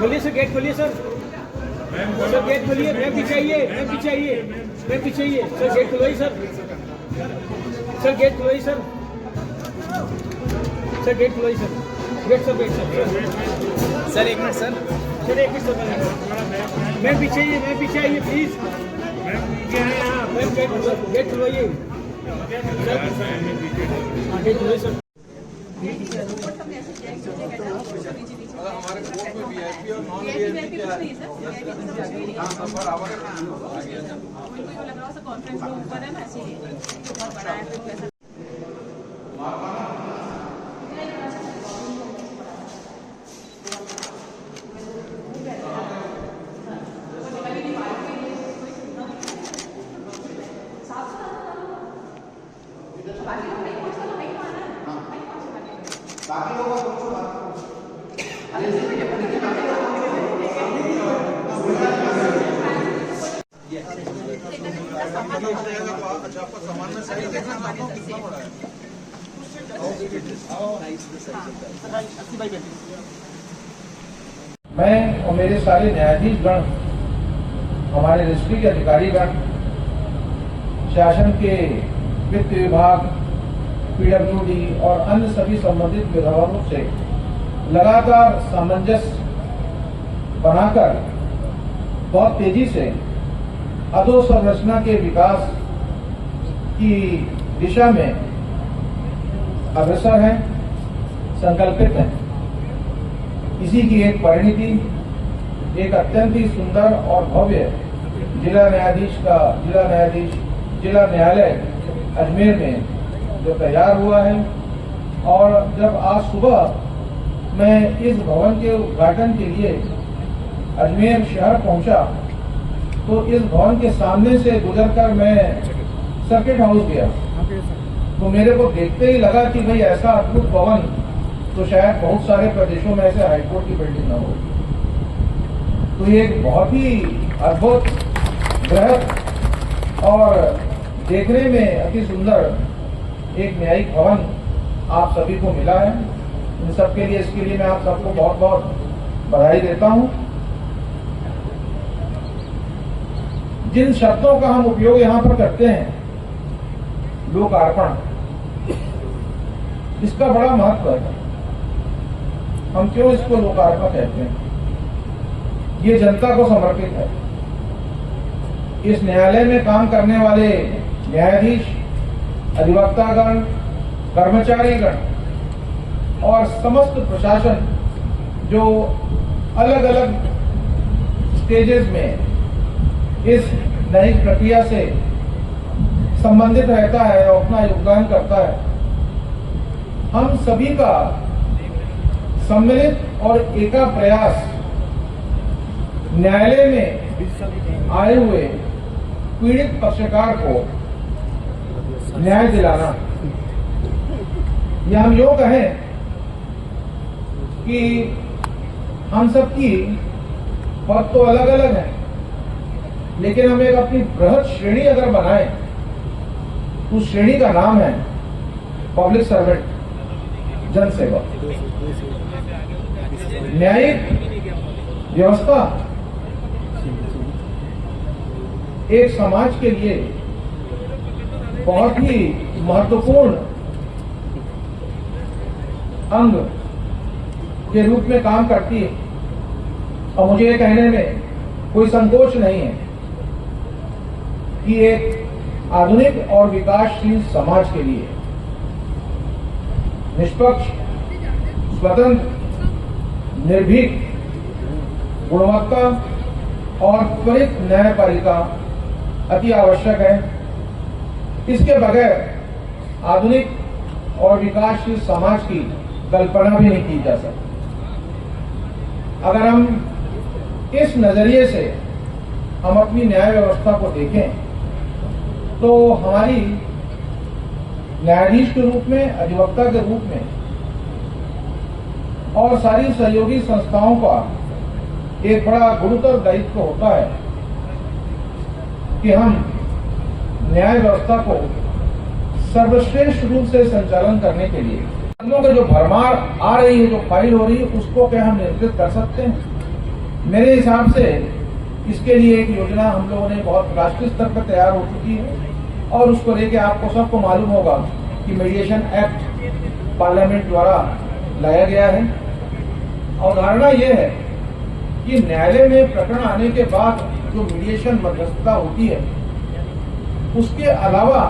खोलिए sir, gate खोलिए sir. Sir gate खोलिए, मैं पीछे आइए, मैं पीछे आइए, मैं पीछे आइए। सर गेट खुलवाइए सर, सर गेट खुलवाइए सर, सर गेट खुलवाइए sir. Wait sir, wait sir, sir एक मिनट सर, सर एक मिनट सर, मैं पीछे आइए, मैं पीछे आइए प्लीज। मैम गेट खुलवाइए, गेट खुलवाइए सर। हमारे ग्रुप में वीआईपी और नॉन वीआईपी क्या है? कॉन्फ्रेंस में ऊपर है ना, इसीलिए बहुत बड़ा है तो ऐसा। बाकी लोगों को अच्छा, आपको सामान में साइज देखना चाहता हूँ कितना बड़ा है। मैं और मेरे सारे न्यायाधीश गण, हमारे रजिस्ट्री के अधिकारी गण, शासन के वित्त विभाग, पीडब्ल्यूडी और अन्य सभी संबंधित विभागों से लगातार सामंजस्य बनाकर बहुत तेजी से अधोसंरचना के विकास की दिशा में अग्रसर है, संकल्पित है। इसी की एक परिणति एक अत्यंत ही सुंदर और भव्य जिला न्यायालय अजमेर में जो तैयार हुआ है। और जब आज सुबह मैं इस भवन के उद्घाटन के लिए अजमेर शहर पहुंचा तो इस भवन के सामने से गुजरकर मैं सर्किट हाउस गया तो मेरे को देखते ही लगा कि भाई ऐसा अद्भुत भवन तो शायद बहुत सारे प्रदेशों में ऐसे हाईकोर्ट की बिल्डिंग न हो। तो ये एक बहुत ही अद्भुत, बृहद और देखने में अति सुंदर एक न्यायिक भवन आप सभी को मिला है। इन सबके लिए, इसके लिए मैं आप सबको बहुत बहुत बधाई देता हूं। जिन शब्दों का हम उपयोग यहां पर करते हैं, लोकार्पण, इसका बड़ा महत्व है। हम क्यों इसको लोकार्पण कहते हैं? ये जनता को समर्पित है। इस न्यायालय में काम करने वाले न्यायाधीश, अधिवक्तागण, कर्मचारीगण और समस्त प्रशासन जो अलग अलग स्टेजेस में इस न्यायिक प्रक्रिया से संबंधित रहता है और अपना योगदान करता है, हम सभी का सम्मिलित और एका प्रयास न्यायालय में आए हुए पीड़ित पक्षकार को न्याय दिलाना। या हम यूं कहें कि हम सबकी पद तो अलग अलग है, लेकिन हम एक अपनी बृहद श्रेणी अगर बनाए, उस श्रेणी का नाम है पब्लिक सर्वेंट, जन सेवक। न्यायिक व्यवस्था एक समाज के लिए बहुत ही महत्वपूर्ण अंग के रूप में काम करती है। और मुझे ये कहने में कोई संकोच नहीं है कि एक आधुनिक और विकासशील समाज के लिए निष्पक्ष, स्वतंत्र, निर्भीक, गुणवत्ता और त्वरित न्यायपालिका अति आवश्यक है। इसके बगैर आधुनिक और विकासशील समाज की कल्पना भी नहीं की जा सकती। अगर हम इस नजरिए से हम अपनी न्याय व्यवस्था को देखें तो हमारी न्यायाधीश के रूप में, अधिवक्ता के रूप में और सारी सहयोगी संस्थाओं का एक बड़ा गुरुतर दायित्व होता है कि हम न्याय व्यवस्था को सर्वश्रेष्ठ रूप से संचालन करने के लिए का जो भरमार आ रही है, जो फाइल हो रही है, उसको क्या हम नियंत्रित कर सकते हैं। मेरे हिसाब से इसके लिए एक योजना हम लोगों ने बहुत राष्ट्रीय स्तर पर तैयार हो चुकी है और उसको लेके आपको सबको मालूम होगा कि मीडिएशन एक्ट पार्लियामेंट द्वारा लाया गया है। अवधारणा यह है कि न्यायालय में प्रकरण आने के बाद जो मीडिएशन मध्यस्थता होती है उसके अलावा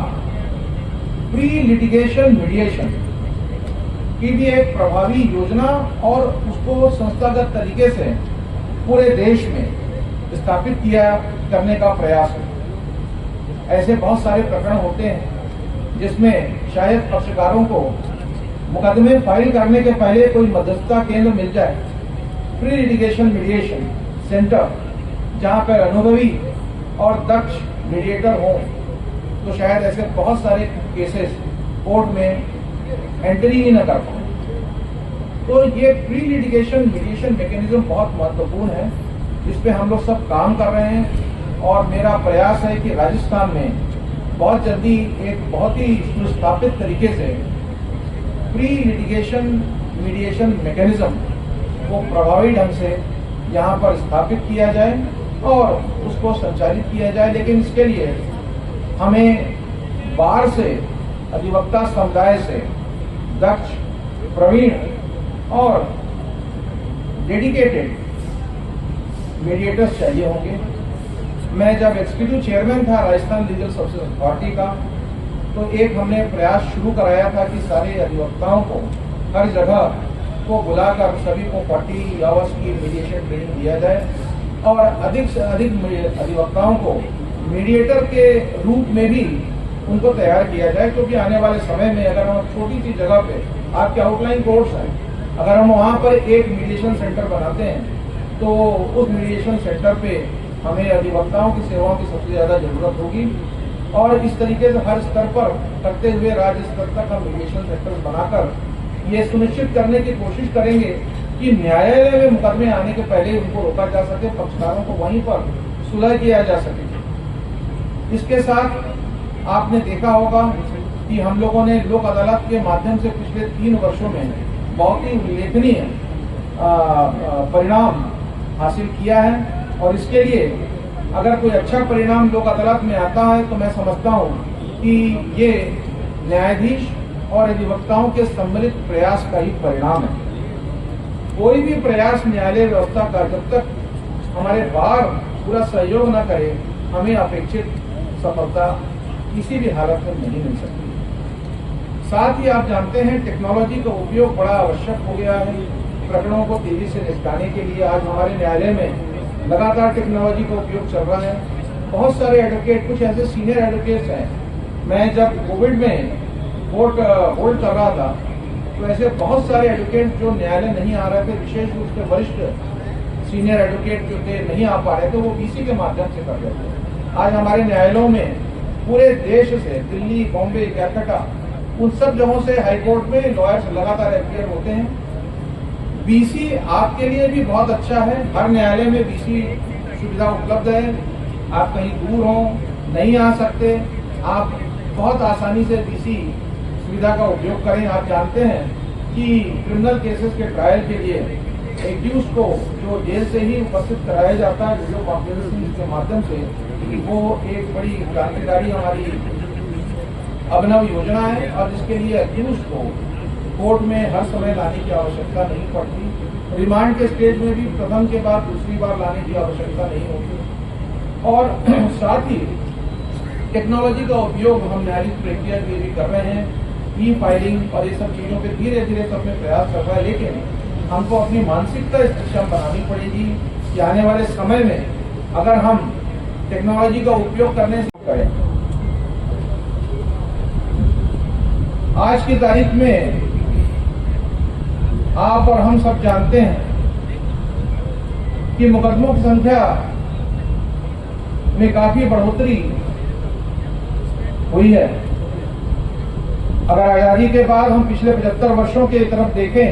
प्री लिटिगेशन मीडिएशन की भी एक प्रभावी योजना और उसको संस्थागत तरीके से पूरे देश में स्थापित करने का प्रयास है। ऐसे बहुत सारे प्रकरण होते हैं जिसमें शायद पक्षकारों को मुकदमे फाइल करने के पहले कोई मध्यस्थता केंद्र मिल जाए, प्री लिटिगेशन मीडिएशन सेंटर, जहां पर अनुभवी और दक्ष मीडिएटर हो, तो शायद ऐसे बहुत सारे केसेस कोर्ट में एंट्री ही न कर पाए। तो ये प्री लिटिगेशन मीडिएशन मैकेनिज्म बहुत महत्वपूर्ण है, इस पे हम लोग सब काम कर रहे हैं और मेरा प्रयास है कि राजस्थान में बहुत जल्दी एक बहुत ही सुस्थापित तरीके से प्री लिटिगेशन मीडिएशन मैकेनिज्म को प्रभावी ढंग से यहाँ पर स्थापित किया जाए और उसको संचालित किया जाए। लेकिन इसके लिए हमें बाहर से, अधिवक्ता समुदाय से दक्ष, प्रवीण और डेडिकेटेड मीडिएटर्स चाहिए होंगे। मैं जब एग्जीक्यूटिव चेयरमैन था राजस्थान लीगल सर्विसेज अथॉरिटी का, तो एक हमने प्रयास शुरू कराया था कि सारे अधिवक्ताओं को हर जगह को बुलाकर सभी को 40 आवर्स की मीडिएशन ट्रेनिंग दिया जाए और अधिक से अधिक अधिवक्ताओं को मीडिएटर के रूप में भी उनको तैयार किया जाए। क्योंकि आने वाले समय में अगर हम छोटी सी जगह पे, आपके आउटलाइन कोर्ट्स हैं, अगर हम वहाँ पर एक मीडिएशन सेंटर बनाते हैं तो उस मीडिएशन सेंटर पे हमें अधिवक्ताओं की सेवाओं की सबसे ज्यादा जरूरत होगी और इस तरीके से हर स्तर पर करते हुए राज्य स्तर तक हम मीडिएशन सेंटर बनाकर ये सुनिश्चित करने की कोशिश करेंगे कि न्यायालय में मुकदमे आने के पहले उनको रोका जा सके, पक्षकारों को वहीं पर सुलह किया जा सके। इसके साथ आपने देखा होगा कि हम लोगों ने लोक अदालत के माध्यम से पिछले 3 वर्षों में बहुत ही उल्लेखनीय परिणाम हासिल किया है और इसके लिए अगर कोई अच्छा परिणाम लोक अदालत में आता है तो मैं समझता हूँ कि ये न्यायाधीश और अधिवक्ताओं के सम्मिलित प्रयास का ही परिणाम है। कोई भी प्रयास न्यायालय व्यवस्था का जब तक हमारे बाहर पूरा सहयोग न करे, हमें अपेक्षित सफलता किसी भी हालत में नहीं मिल सकती। साथ ही आप जानते हैं टेक्नोलॉजी का उपयोग बड़ा आवश्यक हो गया है प्रकरणों को तेजी से निपटाने के लिए। आज हमारे न्यायालय में लगातार टेक्नोलॉजी का उपयोग चल रहा है। बहुत सारे एडवोकेट, कुछ ऐसे सीनियर एडवोकेट्स हैं, मैं जब कोविड में कोर्ट होल्ड कर रहा था तो ऐसे बहुत सारे एडवोकेट जो न्यायालय नहीं आ रहे थे, विशेष रूप से वरिष्ठ सीनियर एडवोकेट जो थे नहीं आ पा रहे थे, वो बीसी के माध्यम से कर रहे थे। आज हमारे न्यायालयों में पूरे देश से, दिल्ली, बॉम्बे, कैलकाटा, उन सब जगहों से हाईकोर्ट में लॉयर्स लगातार अपीयर होते हैं। बीसी आपके लिए भी बहुत अच्छा है, हर न्यायालय में बीसी सुविधा उपलब्ध है। आप कहीं दूर हो, नहीं आ सकते, आप बहुत आसानी से बीसी सुविधा का उपयोग करें। आप जानते हैं कि क्रिमिनल केसेस के ट्रायल के लिए एक्यूज को जो जेल से ही उपस्थित कराया जाता है वीडियो कॉन्फ्रेंसिंग के माध्यम से, वो एक बड़ी क्रांतिकारी हमारी अभिनव योजना है और जिसके लिए एक्यूज को कोर्ट में हर समय लाने की आवश्यकता नहीं पड़ती। रिमांड के स्टेज में भी प्रथम के बाद दूसरी बार लाने की आवश्यकता नहीं होती। और साथ ही टेक्नोलॉजी का उपयोग हम न्यायालयिक प्रक्रिया के लिए भी कर रहे हैं। ई फाइलिंग और ये सब चीजों पे धीरे धीरे सब में प्रयास कर रहा है, लेकिन हमको अपनी मानसिकता इस दिशा में बनानी पड़ेगी कि आने वाले समय में अगर हम टेक्नोलॉजी का उपयोग करने से करें। आज की तारीख में आप और हम सब जानते हैं कि मुकदमों की संख्या में काफी बढ़ोतरी हुई है। अगर आजादी के बाद हम पिछले 75 वर्षों की तरफ देखें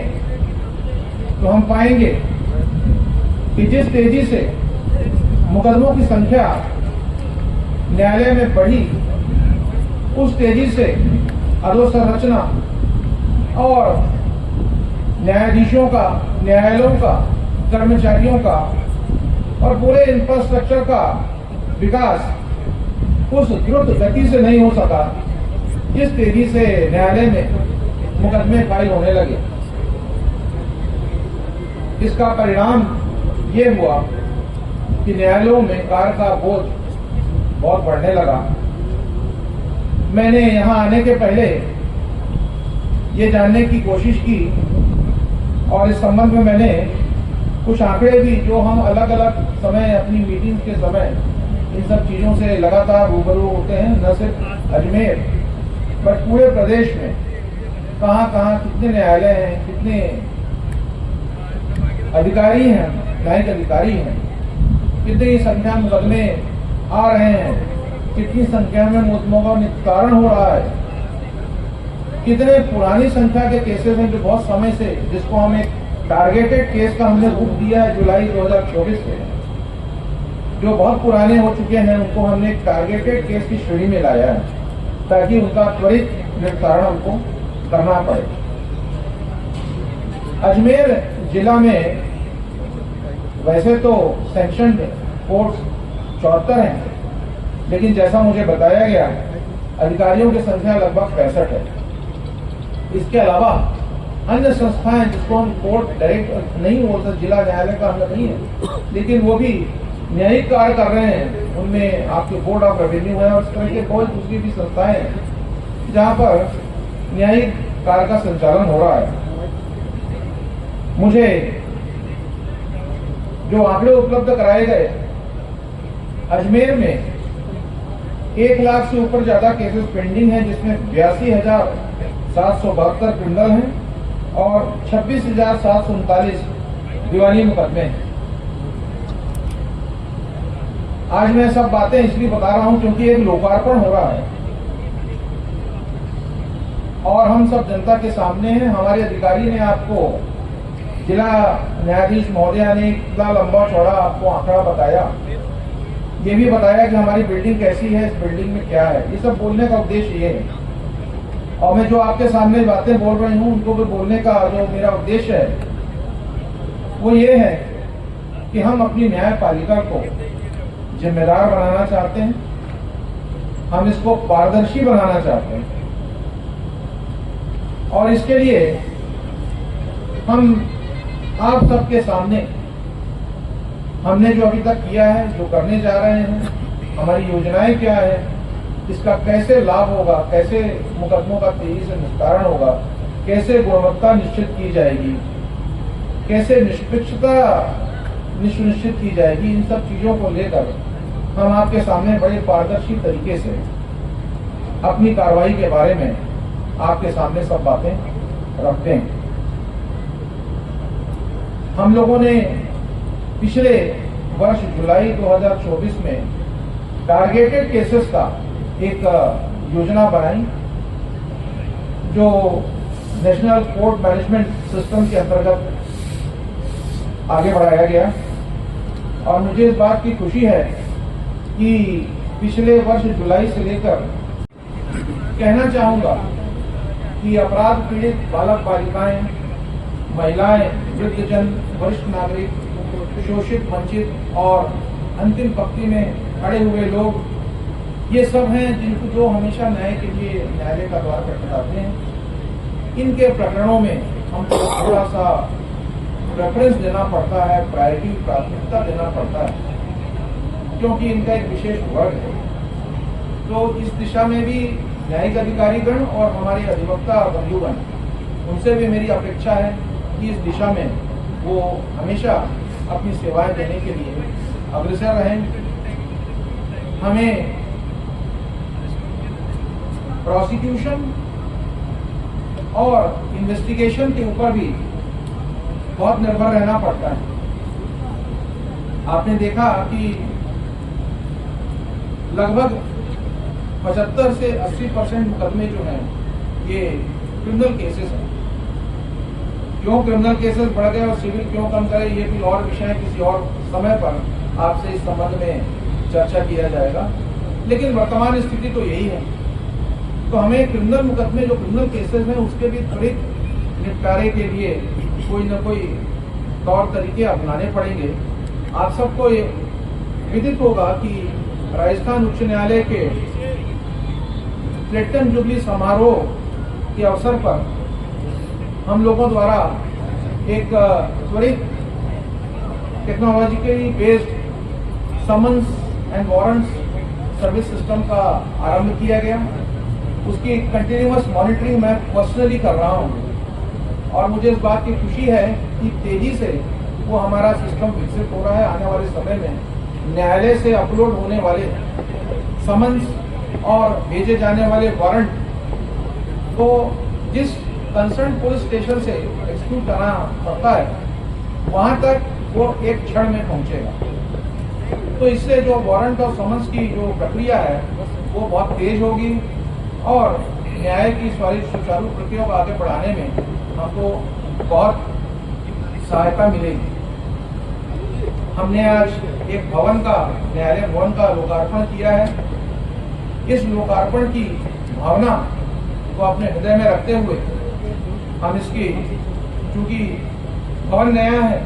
तो हम पाएंगे कि जिस तेजी से मुकदमों की संख्या न्यायालय में बढ़ी, उस तेजी से अधोसंरचना और न्यायाधीशों का, न्यायालयों का, कर्मचारियों का और पूरे इंफ्रास्ट्रक्चर का विकास उस द्रुत गति से नहीं हो सका जिस तेजी से न्यायालय में मुकदमे फाइल होने लगे। इसका परिणाम ये हुआ कि न्यायालयों में कार्य का बोझ बहुत बढ़ने लगा। मैंने यहाँ आने के पहले ये जानने की कोशिश की और इस संबंध में मैंने कुछ आंकड़े भी, जो हम अलग अलग समय अपनी मीटिंग के समय इन सब चीजों से लगातार रूबरू होते हैं, न सिर्फ अजमेर पर पूरे प्रदेश में कहाँ कहाँ कितने न्यायालय हैं, कितने अधिकारी हैं, न्यायिक अधिकारी हैं, कितनी संख्या में मुकदमे आ रहे हैं, कितनी संख्या में मुकदमों का निस्तारण हो रहा है, कितने पुरानी संख्या के केसेस हैं जो बहुत समय से, जिसको हम एक टारगेटेड केस का हमने रूप दिया है जुलाई 2024 से, जो बहुत पुराने हो चुके हैं उनको हमने एक टारगेटेड केस की श्रेणी में लाया है ताकि उनका त्वरित निस्तारण हमको करना पड़े। अजमेर जिला में वैसे तो सैंक्शनड कोर्ट्स 74 हैं, लेकिन जैसा मुझे बताया गया अधिकारियों की संख्या लगभग 65 है। इसके अलावा अन्य संस्थाएं जिसको हम कोर्ट डायरेक्ट नहीं बोलते, जिला न्यायालय का अंग नहीं है, लेकिन वो भी न्यायिक कार्य कर रहे हैं। उनमें आपके बोर्ड ऑफ रेवेन्यू है और इस तरह के बहुत दूसरी भी संस्थाएं हैं जहां पर न्यायिक कार्य का संचालन हो रहा है। मुझे जो आंकड़े उपलब्ध कराए गए, अजमेर में 1 लाख से ऊपर ज्यादा केसेस पेंडिंग हैं, जिसमें 82,772 क्रिमिनल हैं और 26,739 दीवानी मुकदमे हैं। आज मैं सब बातें इसलिए बता रहा हूं क्योंकि एक लोकार्पण हो रहा है और हम सब जनता के सामने हैं। हमारे अधिकारी ने आपको, जिला न्यायाधीश महोदया ने इतना लंबा चौड़ा आपको आंकड़ा बताया, ये भी बताया कि हमारी बिल्डिंग कैसी है, इस बिल्डिंग में क्या है। ये सब बोलने का उद्देश्य ये है और मैं जो आपके सामने बातें बोल रही हूँ उनको भी बोलने का जो मेरा उद्देश्य है वो ये है कि हम अपनी न्यायपालिका को जिम्मेदार बनाना चाहते हैं, हम इसको पारदर्शी बनाना चाहते हैं और इसके लिए हम आप सबके सामने हमने जो अभी तक किया है, जो करने जा रहे हैं, हमारी योजनाएं क्या है, इसका कैसे लाभ होगा, कैसे मुकदमों का तेजी से निस्तारण होगा, कैसे गुणवत्ता निश्चित की जाएगी, कैसे निष्पक्षता सुनिश्चित की जाएगी, इन सब चीजों को लेकर हम आपके सामने बड़े पारदर्शी तरीके से अपनी कार्रवाई के बारे में आपके सामने सब बातें रखते हैं। हम लोगों ने पिछले वर्ष जुलाई 2024 में टारगेटेड केसेस का एक योजना बनाई जो नेशनल कोर्ट मैनेजमेंट सिस्टम के अंतर्गत आगे बढ़ाया गया और मुझे इस बात की खुशी है कि पिछले वर्ष जुलाई से लेकर कहना चाहूंगा कि अपराध पीड़ित बालक बालिकाएं, महिलाएं, वृद्धजन, वरिष्ठ नागरिक, शोषित, वंचित और अंतिम पंक्ति में खड़े हुए लोग, ये सब हैं जिनको जो हमेशा न्याय के लिए न्यायालय का द्वार खटखटाते हैं। इनके प्रकरणों में हमको थोड़ा सा प्रेफरेंस देना पड़ता है, प्राथमिकता देना पड़ता है क्योंकि इनका एक विशेष वर्ग है। तो इस दिशा में भी न्यायिक अधिकारीगण और हमारे अधिवक्ता बंधुगण, उनसे भी मेरी अपेक्षा है कि इस दिशा में वो हमेशा अपनी सेवाएं देने के लिए अग्रसर रहें। हमें प्रोसिक्यूशन और इन्वेस्टिगेशन के ऊपर भी बहुत निर्भर रहना पड़ता है। आपने देखा कि लगभग 75 से 80% मुकदमे जो हैं ये क्रिमिनल केसेस हैं। क्यों क्रिमिनल केसेस बढ़ गए और सिविल क्यों कम करे, ये भी और विषय है, किसी और समय पर आपसे इस संबंध में चर्चा किया जाएगा, लेकिन वर्तमान स्थिति तो यही है। तो हमें क्रिमिनल मुकदमे, जो क्रिमिनल केसेस हैं, उसके भी त्वरित निपटारे के लिए कोई न कोई तौर तरीके अपनाने पड़ेंगे। आप सबको ये विदित होगा कि राजस्थान उच्च न्यायालय के प्लेटिनम जुबली समारोह के अवसर पर हम लोगों द्वारा एक त्वरित technologically based summons and warrants service system का आरंभ किया गया। उसकी कंटिन्यूअस मॉनिटरिंग मैं पर्सनली कर रहा हूं और मुझे इस बात की खुशी है कि तेजी से वो हमारा सिस्टम विकसित हो रहा है। आने वाले समय में न्यायालय से अपलोड होने वाले समन्स और भेजे जाने वाले वारंट को जिस कंसर्न पुलिस स्टेशन से एक्सिक्यूट करना पड़ता है वहां तक वो एक क्षण में पहुंचेगा। तो इससे जो वारंट और समन्स की जो प्रक्रिया है वो बहुत तेज होगी और न्याय की सारी सुचारू प्रक्रिया को आगे बढ़ाने में हमको बहुत सहायता मिलेगी। हमने आज एक भवन का, न्यायालय भवन का लोकार्पण किया है। इस लोकार्पण की भावना को अपने हृदय में रखते हुए हम इसकी, चूंकि भवन नया है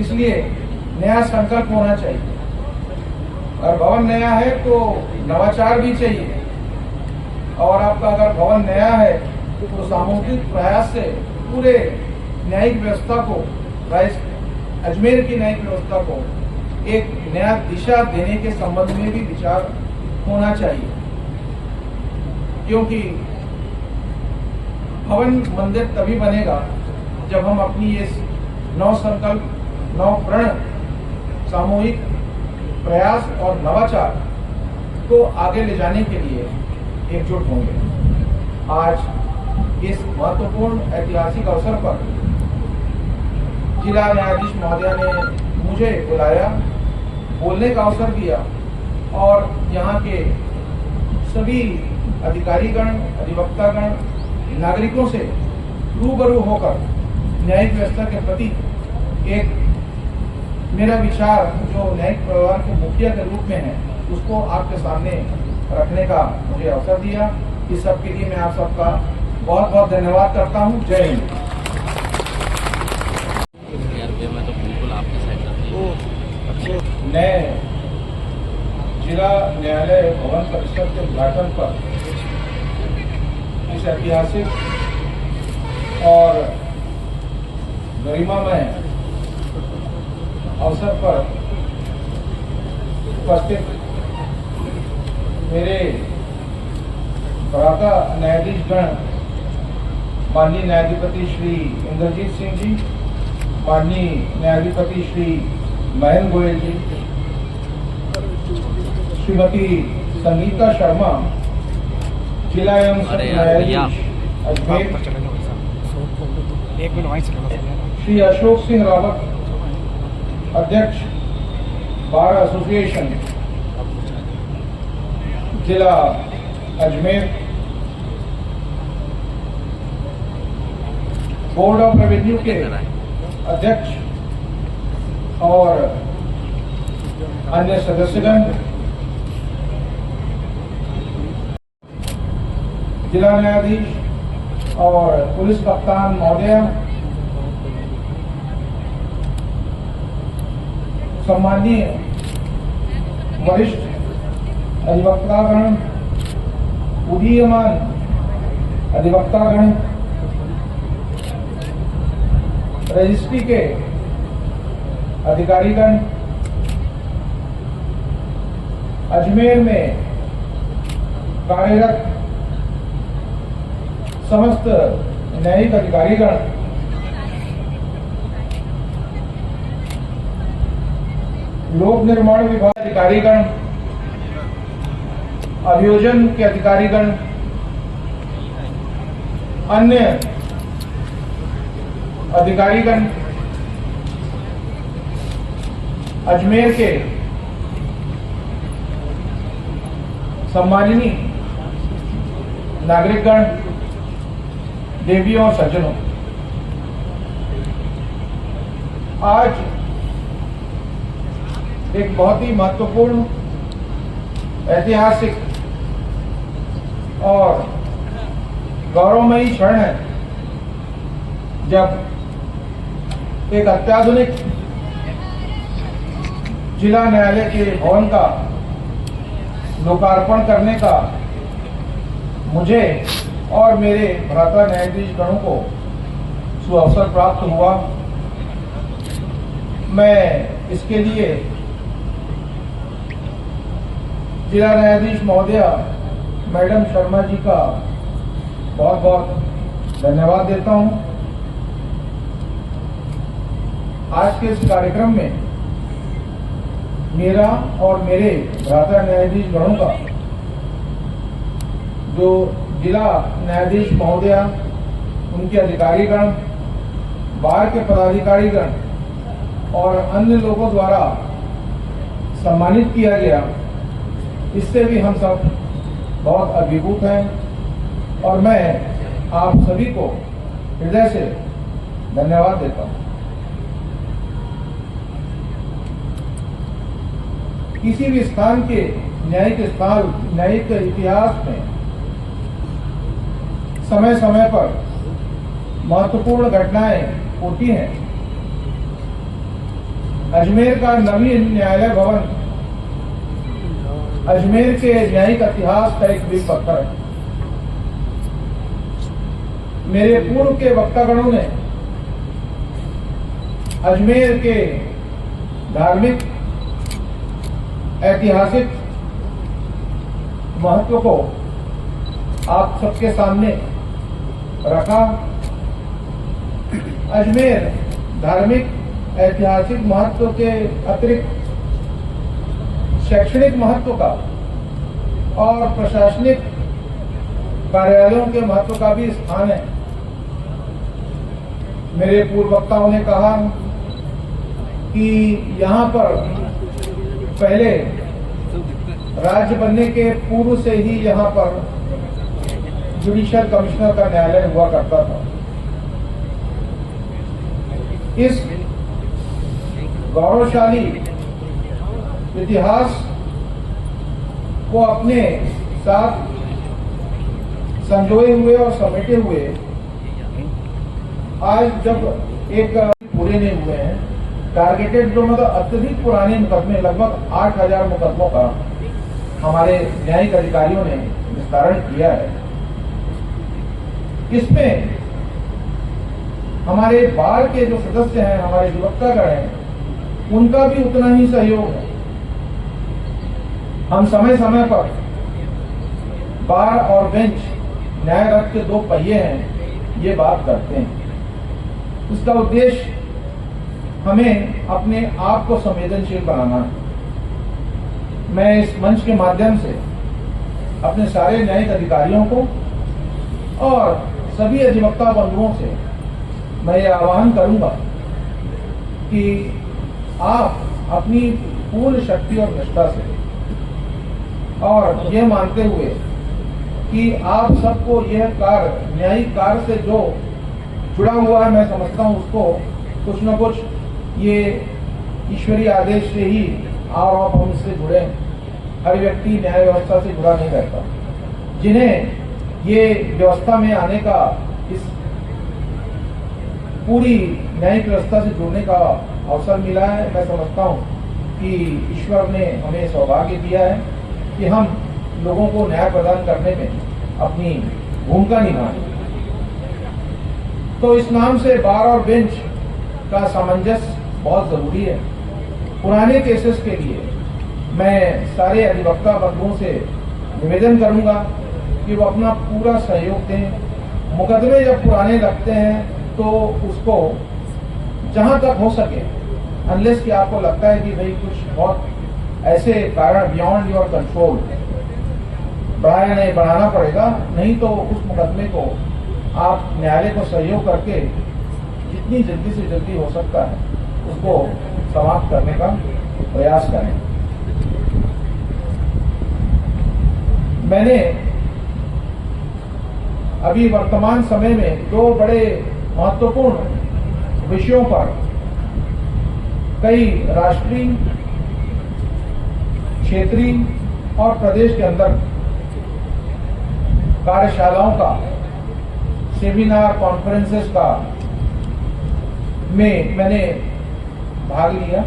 इसलिए नया संकल्प होना चाहिए और भवन नया है तो नवाचार भी चाहिए। और आपका अगर भवन नया है तो सामूहिक प्रयास से पूरे न्यायिक व्यवस्था को, अजमेर की न्यायिक व्यवस्था को एक नया दिशा देने के संबंध में भी विचार होना चाहिए, क्योंकि भवन मंदिर तभी बनेगा जब हम अपनी ये नव संकल्प, नव प्रण, सामूहिक प्रयास और नवाचार को आगे ले जाने के लिए एकजुट होंगे। आज इस महत्वपूर्ण ऐतिहासिक अवसर पर जिला न्यायाधीश महोदय ने मुझे बुलाया, बोलने का अवसर दिया और यहाँ के सभी अधिकारीगण, अधिवक्तागण, नागरिकों से रूबरू होकर न्यायिक व्यवस्था के प्रति एक मेरा विचार जो न्यायिक परिवार के मुखिया के रूप में है उसको आपके सामने रखने का मुझे अवसर दिया। इस सब के लिए मैं आप सबका बहुत बहुत धन्यवाद करता हूँ। जय हिंद। नए जिला न्यायालय भवन परिसर के उद्घाटन पर इस ऐतिहासिक और गरिमामय अवसर पर उपस्थित मेरे बराका न्यायाधीशगण, माननीय न्यायाधिपति श्री इंद्रजीत सिंह जी, माननीय न्यायाधिपति श्री महेंद्र गोयल जी, श्रीमती संगीता शर्मा, जिला एवं न्यायाधीश अजमेर, श्री अशोक सिंह रावत, अध्यक्ष बार एसोसिएशन जिला अजमेर, बोर्ड ऑफ रेवेन्यू के अध्यक्ष और अन्य सदस्यगण, जिला न्यायाधीश और पुलिस कप्तान महोदय, सम्माननीय वरिष्ठ अधिवक्तागण, उदीयमान अधिवक्तागण, रजिस्ट्री के अधिकारीगण, अजमेर में कार्यरत समस्त न्यायिक अधिकारीगण, लोक निर्माण विभाग अधिकारीगण, अभियोजन के अधिकारीगण, अन्य अधिकारीगण, अजमेर के सम्माननीय नागरिकगण, देवियों और सज्जनों, आज एक बहुत ही महत्वपूर्ण, ऐतिहासिक और गौरवमयी क्षण है जब एक अत्याधुनिक जिला न्यायालय के भवन का लोकार्पण करने का मुझे और मेरे भ्राता न्यायाधीश गणों को सुअवसर प्राप्त हुआ। मैं इसके लिए जिला न्यायाधीश महोदया मैडम शर्मा जी का बहुत बहुत धन्यवाद देता हूं। आज के इस कार्यक्रम में मेरा और मेरे भ्राता न्यायाधीश गणों का, जो जिला न्यायाधीश महोदया, उनके अधिकारीगण, बार के पदाधिकारीगण और अन्य लोगों द्वारा सम्मानित किया गया, इससे भी हम सब बहुत अभिभूत हैं और मैं आप सभी को हृदय से धन्यवाद देता हूं। किसी भी स्थान के न्यायिक इतिहास में समय समय पर महत्वपूर्ण घटनाएं होती हैं। अजमेर का नवीन न्यायालय भवन अजमेर के न्यायिक इतिहास का एक बिग पत्थर है। मेरे पूर्व के वक्तागणों ने अजमेर के धार्मिक ऐतिहासिक महत्व को आप सबके सामने रखा। अजमेर धार्मिक ऐतिहासिक महत्व के अतिरिक्त शैक्षणिक महत्व का और प्रशासनिक कार्यालयों के महत्व का भी स्थान है। मेरे पूर्व वक्ताओं ने कहा कि यहाँ पर पहले राज्य बनने के पूर्व से ही यहाँ पर जुडिशियल कमिश्नर का न्यायालय हुआ करता था। इस गौरवशाली इतिहास को अपने साथ संजोए हुए और समेटे हुए आज जब एक पूरे नहीं हुए हैं, टारगेटेड जो मतलब अत्यधिक पुराने मुकदमे, लगभग 8000 मुकदमों का हमारे न्यायिक अधिकारियों ने निस्तारण किया है। इसमें हमारे बार के जो सदस्य हैं, हमारे अधिवक्तागण हैं, उनका भी उतना ही सहयोग है। हम समय समय पर बार और बेंच न्याय रथ के दो पहिए हैं, ये बात करते हैं। इसका उद्देश्य हमें अपने आप को संवेदनशील बनाना है। मैं इस मंच के माध्यम से अपने सारे न्यायिक अधिकारियों को और सभी अधिवक्ता बंधुओं से मैं ये आह्वान करूंगा कि आप अपनी पूर्ण शक्ति और निष्ठा से और ये मानते हुए कि आप सबको यह कार्य, न्यायिक कार्य से जो जुड़ा हुआ है, मैं समझता हूं उसको कुछ न कुछ ये ईश्वरीय आदेश से ही आप हम इससे जुड़े हैं। हर व्यक्ति न्याय व्यवस्था से जुड़ा नहीं रहता। जिन्हें ये व्यवस्था में आने का, इस पूरी न्यायिक व्यवस्था से जुड़ने का अवसर मिला है, मैं समझता हूँ कि ईश्वर ने हमें सौभाग्य दिया है कि हम लोगों को न्याय प्रदान करने में अपनी भूमिका निभाएं। तो इस नाम से बार और बेंच का सामंजस्य बहुत जरूरी है। पुराने केसेस के लिए मैं सारे अधिवक्ता बंधुओं से निवेदन करूंगा कि वो अपना पूरा सहयोग दें। मुकदमे जब पुराने लगते हैं तो उसको जहां तक हो सके, अनलेस कि आपको लगता है कि भाई कुछ बहुत ऐसे कारण बियॉन्ड योर कंट्रोल बढ़ाना पड़ेगा, नहीं तो उस मुकदमे को आप न्यायालय को सहयोग करके जितनी जल्दी से जल्दी हो सकता है उसको समाप्त करने का प्रयास करें। मैंने अभी वर्तमान समय में दो बड़े महत्वपूर्ण विषयों पर कई राष्ट्रीय, क्षेत्रीय और प्रदेश के अंदर कार्यशालाओं का, सेमिनार, कॉन्फ्रेंसेस का में मैंने भाग लिया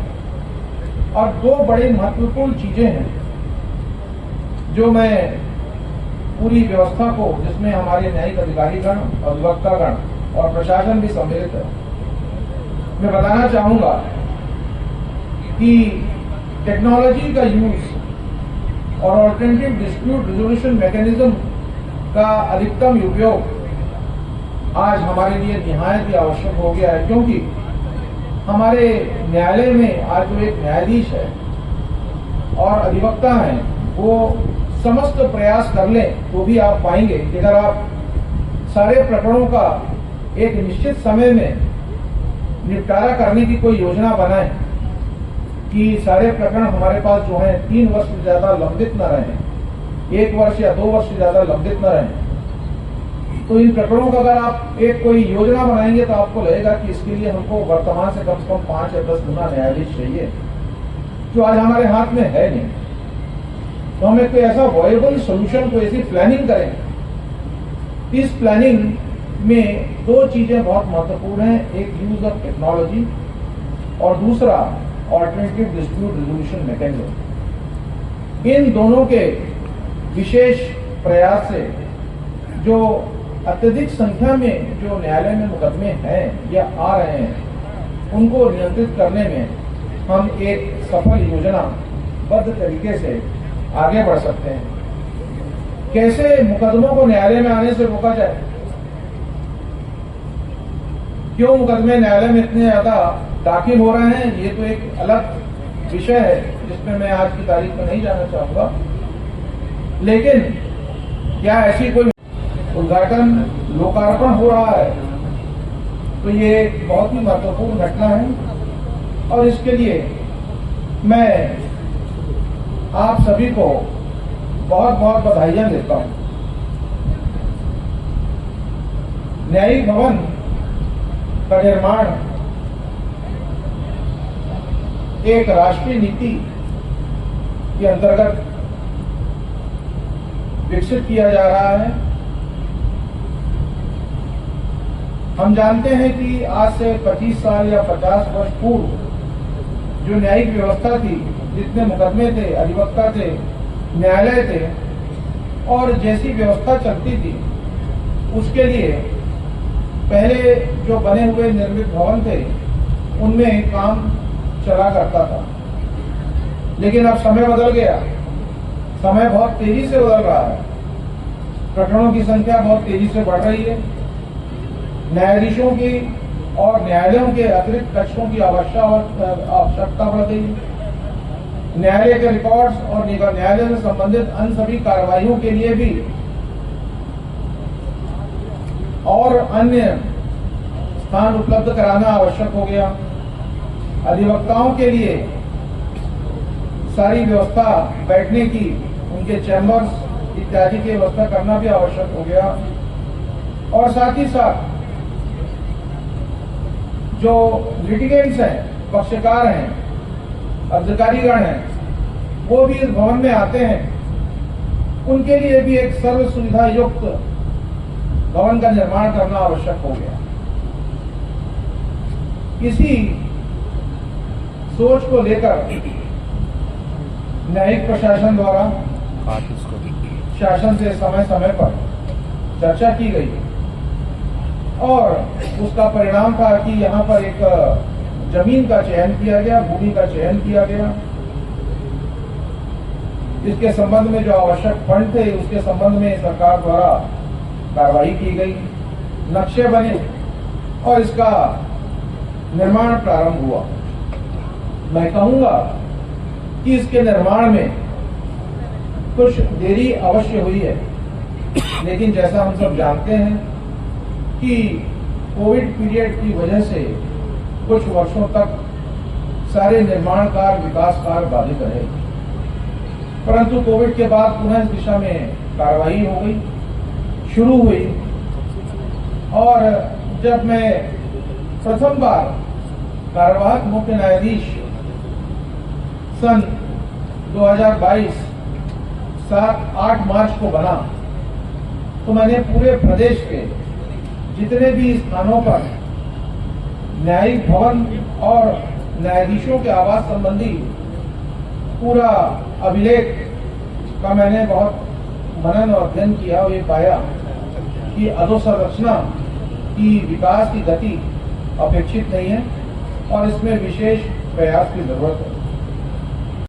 और दो बड़ी महत्वपूर्ण चीजें हैं जो मैं पूरी व्यवस्था को, जिसमें हमारे न्यायिक अधिकारीगण, अधिवक्तागण और प्रशासन भी सम्मिलित है, मैं बताना चाहूंगा कि टेक्नोलॉजी का यूज और ऑल्टरनेटिव डिस्प्यूट रिजोल्यूशन मैकेनिज्म का अधिकतम उपयोग आज हमारे लिए निहायत ही आवश्यक हो गया है, क्योंकि हमारे न्यायालय में आज जो एक न्यायाधीश है और अधिवक्ता हैं, वो समस्त प्रयास कर लें तो भी आप पाएंगे कि अगर आप सारे प्रकरणों का एक निश्चित समय में निपटारा करने की कोई योजना बनाएं कि सारे प्रकरण हमारे पास जो हैं 3 वर्ष से ज्यादा लंबित न रहें, 1 वर्ष या 2 वर्ष से ज्यादा लंबित न रहें, तो इन प्रकरणों का अगर आप एक कोई योजना बनाएंगे तो आपको लगेगा कि इसके लिए हमको वर्तमान से कम 5 या 10 गुना न्यायाधीश चाहिए, जो आज हमारे हाथ में है नहीं। तो हम एक ऐसा वायबल सोल्यूशन को, ऐसी प्लानिंग करें। इस प्लानिंग में 2 चीजें बहुत महत्वपूर्ण हैं, एक यूज ऑफ टेक्नोलॉजी और दूसरा ऑल्टरनेटिव डिस्प्यूट रिजोल्यूशन मैकेनिज्म। इन दोनों के विशेष प्रयास से जो अत्यधिक संख्या में जो न्यायालय में मुकदमे हैं या आ रहे हैं, उनको नियंत्रित करने में हम एक सफल योजनाबद्ध तरीके से आगे बढ़ सकते हैं। कैसे मुकदमों को न्यायालय में आने से रोका जाए, क्यों मुकदमे न्यायालय में इतने ज्यादा दाखिल हो रहे हैं, ये तो एक अलग विषय है जिसमें मैं आज की तारीख में नहीं जाना चाहूंगा। लेकिन क्या ऐसी कोई उद्घाटन, लोकार्पण हो रहा है, तो ये बहुत ही महत्वपूर्ण घटना है और इसके लिए मैं आप सभी को बहुत बहुत बधाइयां देता हूं। न्यायिक भवन का निर्माण एक राष्ट्रीय नीति के अंतर्गत विकसित किया जा रहा है। हम जानते हैं कि आज से 25 साल या 50 वर्ष पूर्व जो न्यायिक व्यवस्था थी, जितने मुकदमे थे, अधिवक्ता थे, न्यायालय थे और जैसी व्यवस्था चलती थी, उसके लिए पहले जो बने हुए निर्मित भवन थे उनमें काम चला करता था। लेकिन अब समय बदल गया, समय बहुत तेजी से बदल रहा है, प्रकरणों की संख्या बहुत तेजी से बढ़ रही है, न्यायाधीशों की और न्यायालयों के अतिरिक्त कक्षों की आवश्यकता बढ़ गई है। न्यायालय के रिकॉर्ड्स और न्यायालय से संबंधित अन्य सभी कार्रवाइयों के लिए भी और अन्य स्थान उपलब्ध कराना आवश्यक हो गया। अधिवक्ताओं के लिए सारी व्यवस्था, बैठने की, उनके चैम्बर्स इत्यादि की व्यवस्था करना भी आवश्यक हो गया। और साथ ही साथ जो लिटिगेंट्स हैं, पक्षकार हैं, अधिकारीगण हैं, वो भी इस भवन में आते हैं, उनके लिए भी एक सर्व सुविधा युक्त भवन का निर्माण करना आवश्यक हो गया। इसी सोच को लेकर न्यायिक प्रशासन द्वारा शासन से समय समय पर चर्चा की गई और उसका परिणाम था कि यहाँ पर एक जमीन का चयन किया गया, भूमि का चयन किया गया। इसके संबंध में जो आवश्यक फंड थे, उसके संबंध में सरकार द्वारा कार्रवाई की गई, नक्शे बने और इसका निर्माण प्रारंभ हुआ। मैं कहूंगा कि इसके निर्माण में कुछ देरी अवश्य हुई है, लेकिन जैसा हम सब जानते हैं कि कोविड पीरियड की वजह से कुछ वर्षों तक सारे निर्माण कार्य, विकास कार्य बाधित रहे, परंतु कोविड के बाद पुनः इस दिशा में कार्रवाई हो गई, शुरू हुई। और जब मैं प्रथम बार कार्यवाहक मुख्य न्यायाधीश सन 2022 7-8 मार्च को बना, तो मैंने पूरे प्रदेश के जितने भी स्थानों पर न्यायिक भवन और न्यायाधीशों के आवास संबंधी पूरा अभिलेख का मैंने बहुत मनन और अध्ययन किया और ये पाया कि अधोसंरचना की विकास की गति अपेक्षित नहीं है और इसमें विशेष प्रयास की जरूरत है।